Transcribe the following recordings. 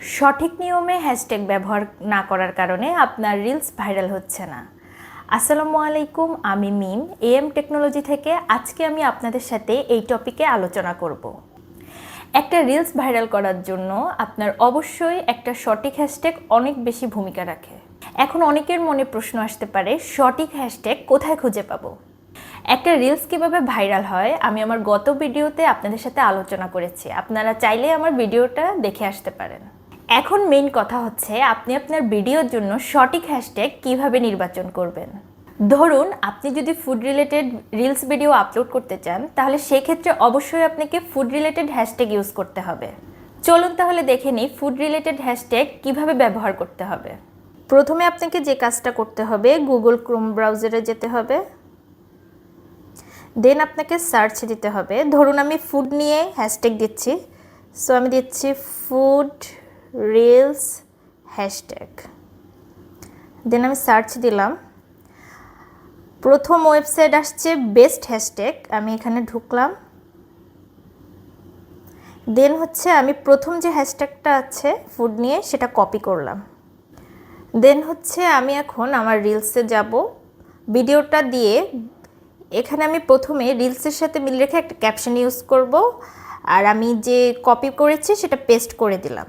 সঠিক নিয়মে হ্যাশট্যাগ ব্যবহার না করার কারণে আপনার রিলস ভাইরাল হচ্ছে না। আসসালামু আলাইকুম, আমি মিম এম টেকনোলজি থেকে। আজকে আমি আপনাদের সাথে এই টপিকে আলোচনা করব। একটা রিলস ভাইরাল করার জন্য আপনার অবশ্যই একটা সঠিক হ্যাশট্যাগ অনেক বেশি ভূমিকা রাখে। এখন অনেকের মনে প্রশ্ন আসতে পারে, সঠিক হ্যাশট্যাগ কোথায় খুঁজে পাবো? একটা রিলস কীভাবে ভাইরাল হয় আমি আমার গত ভিডিওতে আপনাদের সাথে আলোচনা করেছি। আপনারা চাইলে আমার ভিডিওটা দেখে আসতে পারেন। এখন মেইন কথা হচ্ছে, আপনি আপনার ভিডিওর জন্য সঠিক হ্যাশট্যাগ কিভাবে নির্বাচন করবেন। ধরুন আপনি যদি food related reels video upload করতে চান, তাহলে সেক্ষেত্রে অবশ্যই আপনাকে ফুড রিলেটেড হ্যাশট্যাগ ইউজ করতে হবে। চলুন তাহলে দেখে নিই ফুড রিলেটেড হ্যাশট্যাগ কিভাবে ব্যবহার করতে হবে। প্রথমে আপনাকে যে কাজটা করতে হবে, গুগল ক্রোম ব্রাউজারে যেতে হবে। দেন আপনাকে সার্চ দিতে হবে। ধরুন আমি ফুড নিয়ে হ্যাশট্যাগ দিচ্ছি, সো আমি দিচ্ছি ফুড রিলস হ্যাশট্যাগ। দেন আমি সার্চ দিলাম। প্রথম ওয়েবসাইট আসছে বেস্ট হ্যাশট্যাগ, আমি এখানে ঢুকলাম। দেন হচ্ছে আমি প্রথম যে হ্যাশট্যাগটা আছে ফুড নিয়ে, সেটা কপি করলাম। দেন হচ্ছে আমি এখন আমার রিলসে যাব। ভিডিওটা দিয়ে এখানে আমি প্রথমে রিলসের সাথে মিল রেখে একটা ক্যাপশন ইউজ করব, আর আমি যে কপি করেছি সেটা পেস্ট করে দিলাম।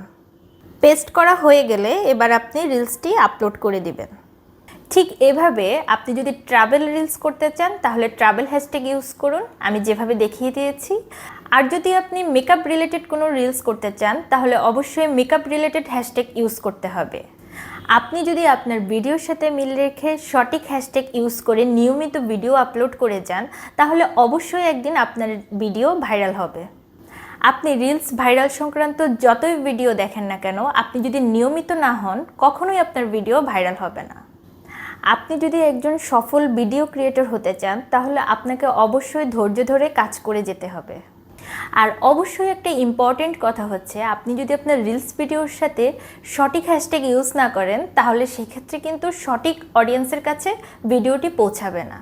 পেস্ট করা হয়ে গেলে এবার আপনি রিলসটি আপলোড করে দিবেন। ঠিক এভাবে আপনি যদি ট্রাভেল রিলস করতে চান, তাহলে ট্রাভেল হ্যাশট্যাগ ইউজ করুন, আমি যেভাবে দেখিয়ে দিয়েছি। আর যদি আপনি মেকআপ রিলেটেড কোনো রিলস করতে চান, তাহলে অবশ্যই মেকআপ রিলেটেড হ্যাশট্যাগ ইউজ করতে হবে। আপনি যদি আপনার ভিডিওর সাথে মিল রেখে সঠিক হ্যাশট্যাগ ইউজ করে নিয়মিত ভিডিও আপলোড করে যান, তাহলে অবশ্যই একদিন আপনার ভিডিও ভাইরাল হবে। আপনি রিলস ভাইরাল সংক্রান্ত যতই ভিডিও দেখেন না কেন, আপনি যদি নিয়মিত না হন, কখনোই আপনার ভিডিও ভাইরাল হবে না। আপনি যদি একজন সফল ভিডিও ক্রিয়েটর হতে চান, তাহলে আপনাকে অবশ্যই ধৈর্য ধরে কাজ করে যেতে হবে। আর অবশ্যই একটা ইম্পর্টেন্ট কথা হচ্ছে, আপনি যদি আপনার রিলস ভিডিওর সাথে সঠিক হ্যাশট্যাগ ইউজ না করেন, তাহলে সেক্ষেত্রে কিন্তু সঠিক অডিয়েন্সের কাছে ভিডিওটি পৌঁছাবে না।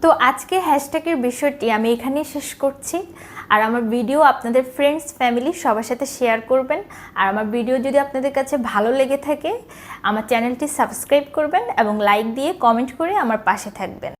তো আজকে হ্যাশট্যাগের বিষয়টি আমি এখানেই শেষ করছি। আর আমার ভিডিও আপনাদের ফ্রেন্ডস ফ্যামিলি সবার সাথে শেয়ার করবেন। আর আমার ভিডিও যদি আপনাদের কাছে ভালো লেগে থাকে, আমার চ্যানেলটি সাবস্ক্রাইব করবেন এবং লাইক দিয়ে কমেন্ট করে আমার পাশে থাকবেন।